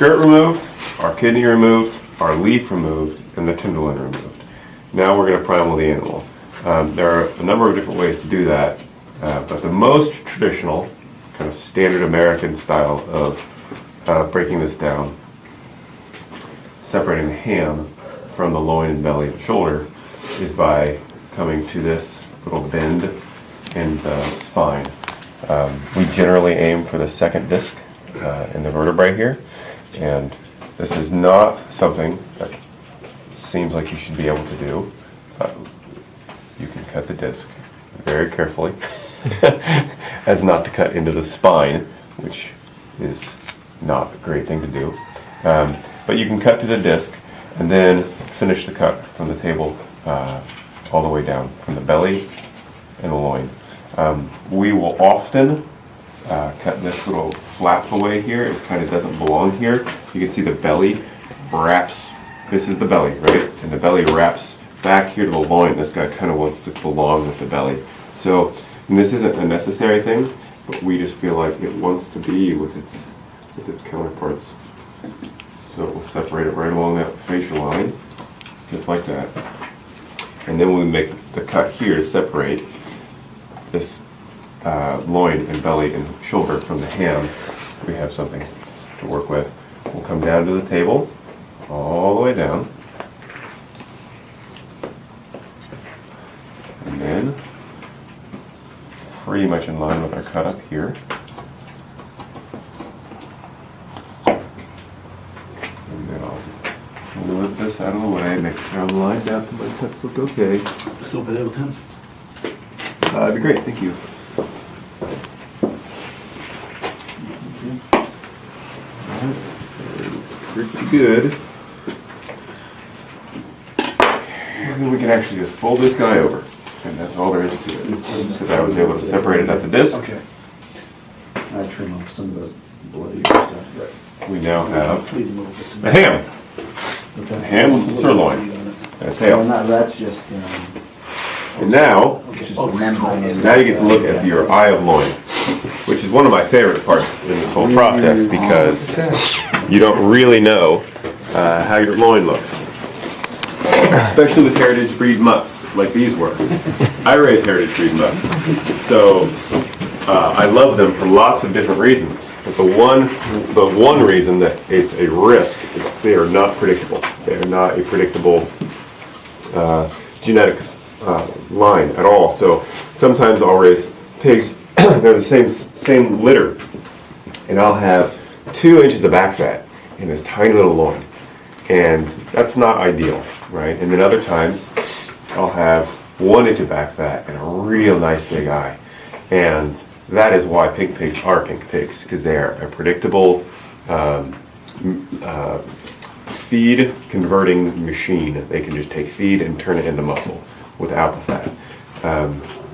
skirt removed, our kidney removed, our leaf removed, and the tenderloin removed. Now we're going to primal the animal. There are a number of different ways to do that, but the most traditional, kind of standard American style of breaking this down, separating the ham from the loin and belly and shoulder, is by coming to this little bend in the spine. We generally aim for the second disc in the vertebrae here, and this is not something that seems like you should be able to do. You can cut the disc very carefully as not to cut into the spine, which is not a great thing to do. But you can cut to the disc and then finish the cut from the table all the way down, from the belly and the loin. We will often cut this little flap away here. It kind of doesn't belong here. You can see the belly wraps. This is the belly, right? And the belly wraps back here to the loin. This guy kind of wants to belong with the belly. So, and this isn't a necessary thing, but we just feel like it wants to be with its counterparts. So we'll separate it right along that facial line, just like that. And then when we make the cut here to separate this loin and belly and shoulder from the ham, we have something to work with. We'll come down to the table, all the way down, and then pretty much in line with our cut up here. And then I'll lift this out of the way, make sure I'm lined up and my cuts look okay. This over there, Tim? That'd be great, thank you. Pretty good. And then we can actually just fold this guy over, and that's all there is to it. Because I was able to separate it at the disc. Okay. I trim off some of the bloody stuff. We now have Leave a little bits in a there. ham. What's that? A ham with some sirloin and a Well, tail. that's just, And now, just the membrane. now you get to look at your eye of loin, which is one of my favorite parts in this whole process because you don't really know how your loin looks. Especially with heritage breed mutts, like these were. I raise heritage breed mutts, so I love them for lots of different reasons. But the one reason that it's a risk is they are not predictable. They are not a predictable genetic line at all. So sometimes I'll raise pigs. They're the same litter, and I'll have 2 inches of back fat in this tiny little loin, and that's not ideal, right? And then other times I'll have 1 inch of back fat and a real nice big eye, and that is why pink pigs are pink pigs, because they are a predictable feed converting machine. They can just take feed and turn it into muscle without the fat.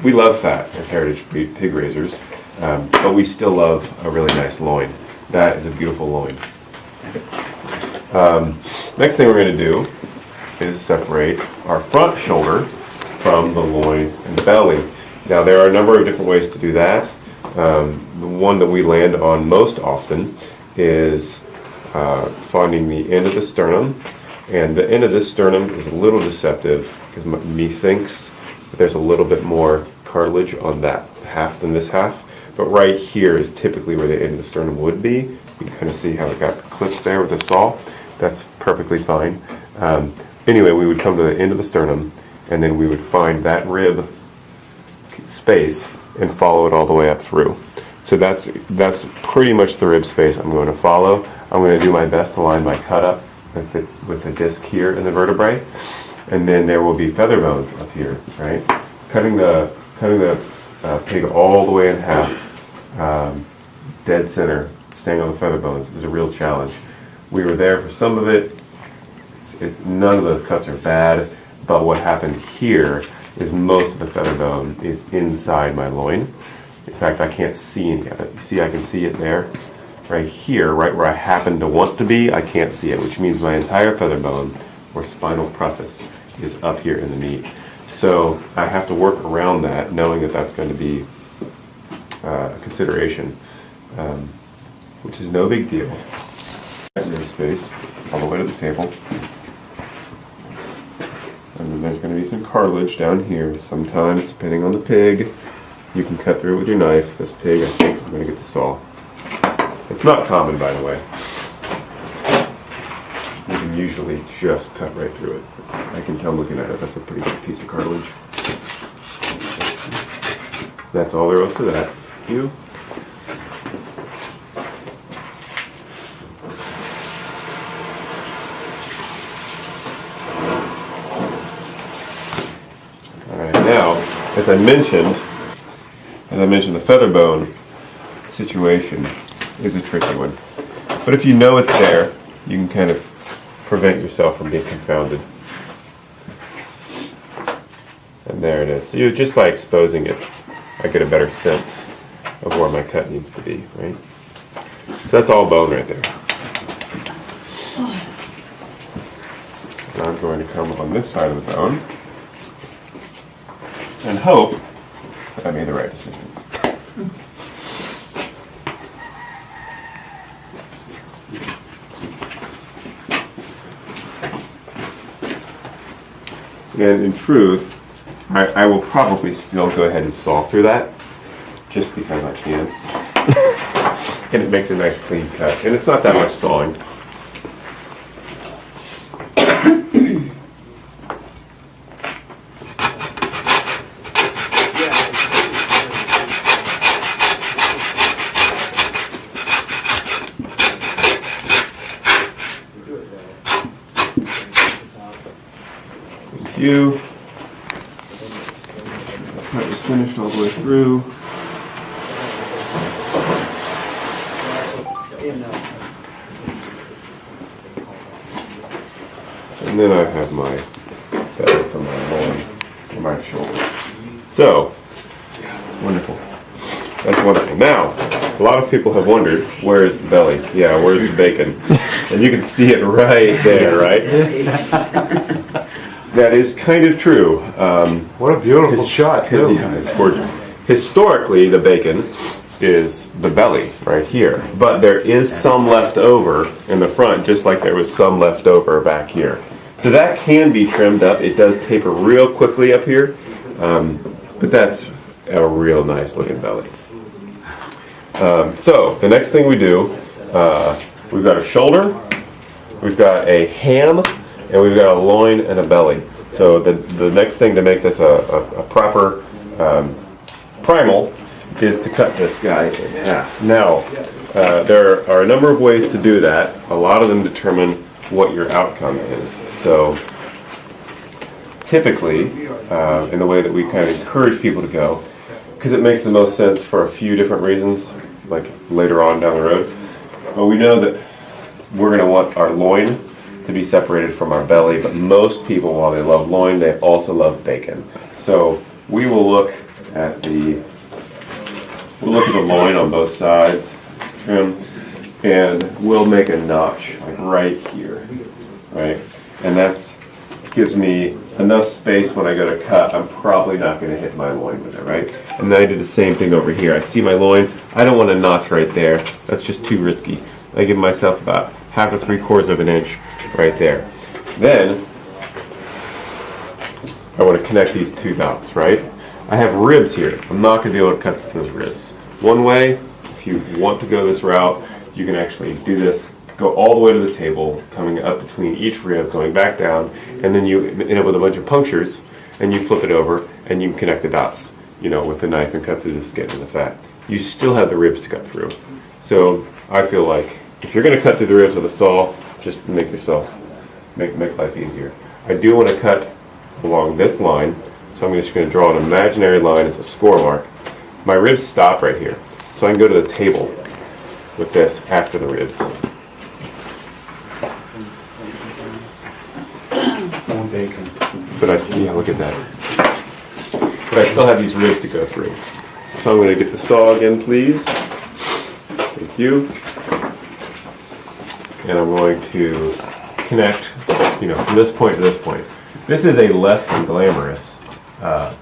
We love fat as heritage pig raisers, but we still love a really nice loin. That is a beautiful loin. Next thing we're going to do is separate our front shoulder from the loin and belly. Now there are a number of different ways to do that. The one that we land on most often is finding the end of the sternum, and the end of this sternum is a little deceptive because methinks that there's a little bit more cartilage on that half than this half, but right here is typically where the end of the sternum would be. You can kind of see how it got clipped there with the saw. That's perfectly fine. Anyway, we would come to the end of the sternum, and then we would find that rib space and follow it all the way up through. So that's pretty much the rib space I'm going to follow. I'm going to do my best to line my cut up with the disc here in the vertebrae, and then there will be feather bones up here, right? Cutting the pig all the way in half, dead center, staying on the feather bones is a real challenge. We were there for some of it. None of the cuts are bad, but what happened here is most of the feather bone is inside my loin. In fact, I can't see any of it. You see, I can see it there. Right here, right where I happen to want to be, I can't see it, which means my entire feather bone or spinal process is up here in the meat. So I have to work around that, knowing that that's going to be a consideration, which is no big deal. space all the way to the table. And then there's going to be some cartilage down here. Sometimes, depending on the pig, you can cut through it with your knife. This pig, I think I'm going to get the saw. It's not common, by the way. You can usually just cut right through it. I can tell looking at it, that's a pretty good piece of cartilage. That's all there was to that. Thank you. Alright, now, as I mentioned, the feather bone situation is a tricky one. But if you know it's there, you can kind of prevent yourself from being confounded. And there it is. So just by exposing it, I get a better sense of where my cut needs to be, right? So that's all bone right there. And I'm going to come on this side of the bone and hope that I made the right decision. And in truth, I will probably still go ahead and saw through that, just because I can. And it makes a nice clean cut. And it's not that much sawing. Thank you. Cut is finished all the way through. And then I have my feather for my loin and my shoulder. So, wonderful. That's wonderful. Now, a lot of people have wondered, where is the belly? Yeah, where's the bacon? And you can see it right there, right? That is kind of true. What a beautiful shot, too. Yeah, it's gorgeous. Historically, the bacon is the belly right here, but there is some left over in the front, just like there was some left over back here. So that can be trimmed up. It does taper real quickly up here, but that's a real nice looking belly. So the next thing we do, we've got a shoulder, we've got a ham, and we've got a loin and a belly. So the next thing to make this a proper primal is to cut this guy in half. Now, there are a number of ways to do that. A lot of them determine what your outcome is. So typically, in the way that we kind of encourage people to go, because it makes the most sense for a few different reasons, like later on down the road, but we know that we're going to want our loin to be separated from our belly, but most people, while they love loin, they also love bacon. So we will look at the loin on both sides, trim, and we'll make a notch like right here, right? And that's gives me enough space when I go to cut. I'm probably not going to hit my loin with it, right? And then I do the same thing over here. I see my loin. I don't want a notch right there. That's just too risky. I give myself about 1/2 to 3/4 of an inch right there. Then I want to connect these two dots, right? I have ribs here. I'm not going to be able to cut those ribs. One way, if you want to go this route, you can actually do this, go all the way to the table, coming up between each rib, going back down, and then you end up with a bunch of punctures, and you flip it over, and you connect the dots, with the knife and cut through the skin and the fat. You still have the ribs to cut through. So I feel like if you're going to cut through the ribs with a saw, just make life easier. I do want to cut along this line, so I'm just going to draw an imaginary line as a score mark. My ribs stop right here, so I can go to the table with this after the ribs. More bacon. But look at that. But I still have these ribs to go through. So I'm going to get the saw again, please. Thank you. And I'm going to connect, from this point to this point. This is a less than glamorous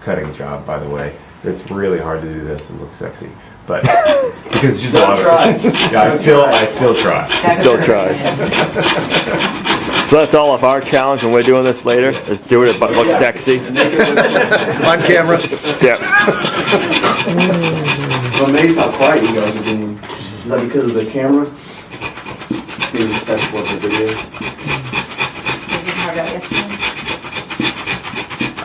cutting job, by the way. It's really hard to do this and look sexy. but because it's just a lot of. Try. Yeah, I still try. Still try. So that's all of our challenge when we're doing this later, is do it but look sexy. On camera. Yeah. I'm amazed how quiet you guys are being. Is that because of the camera? Being respectful of the video? I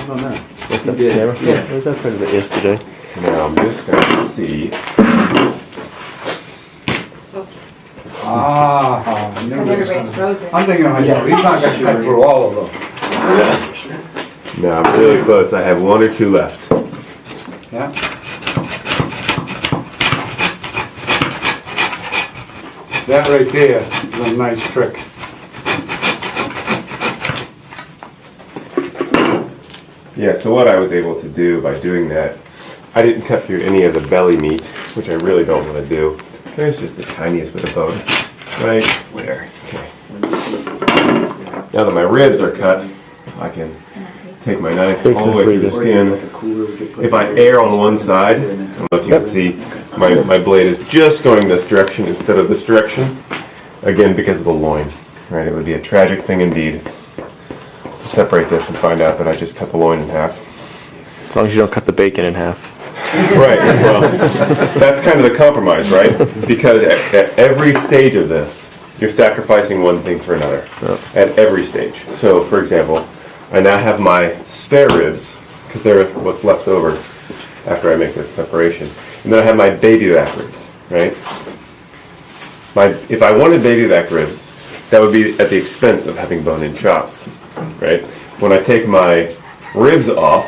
don't know. What's up, camera? Yeah, it was up quite a bit yesterday. Now I'm just gonna see. Ah, I knew Because it was everybody's gonna- frozen. I'm thinking to myself, he's not gonna cut through all of them. No, I'm really close. I have 1 or 2 left. Yeah? That right there is a nice trick. Yeah, so what I was able to do by doing that, I didn't cut through any of the belly meat, which I really don't want to do. There's just the tiniest bit of bone, right there. Okay. Now that my ribs are cut, I can take my knife all the way through the skin. Like a cooler we could put. If I err on one side, I don't know if you can see, my blade is just going this direction instead of this direction. Again, because of the loin, right? It would be a tragic thing indeed to separate this and find out that I just cut the loin in half. As long as you don't cut the bacon in half. Right, well, that's kind of the compromise, right? Because at every stage of this, you're sacrificing one thing for another. At every stage. So, for example, I now have my spare ribs, because they're what's left over after I make this separation. And then I have my baby back ribs, right? If I wanted baby back ribs, that would be at the expense of having bone-in chops, right? When I take my ribs off,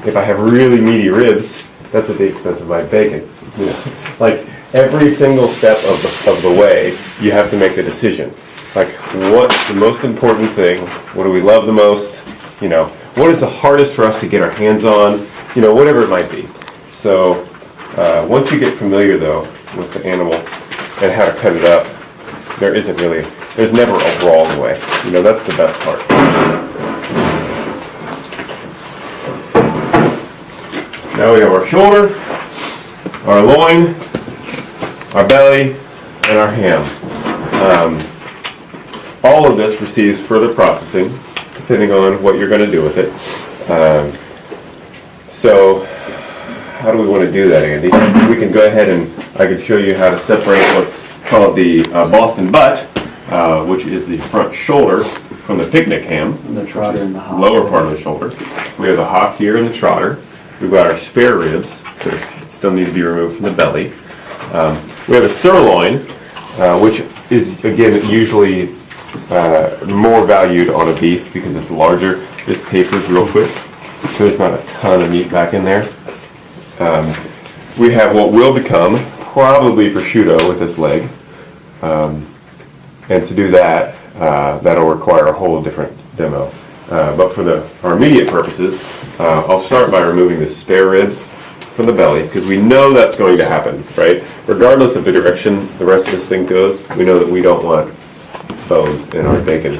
if I have really meaty ribs, that's at the expense of my bacon. You know? Like every single step of the way, you have to make the decision. Like, what's the most important thing? What do we love the most? You know, what is the hardest for us to get our hands on? You know, whatever it might be. So once you get familiar though with the animal and how to cut it up, there's never a wrong way. You know, that's the best part. Now we have our shoulder, our loin, our belly, and our ham. All of this receives further processing, depending on what you're going to do with it. So, how do we want to do that, Andy? We can go ahead and I can show you how to separate what's called the Boston butt, which is the front shoulder, from the picnic ham. And the trotter and the hop. Lower part of the shoulder. We have the hock here and the trotter. We've got our spare ribs that still need to be removed from the belly. We have a sirloin, which is, again, usually more valued on a beef because it's larger. This tapers real quick, so there's not a ton of meat back in there. We have what will become probably prosciutto with this leg. And to do that, that'll require a whole different demo. But for our immediate purposes, I'll start by removing the spare ribs from the belly, because we know that's going to happen, right? Regardless of the direction the rest of this thing goes, we know that we don't want bones in our bacon.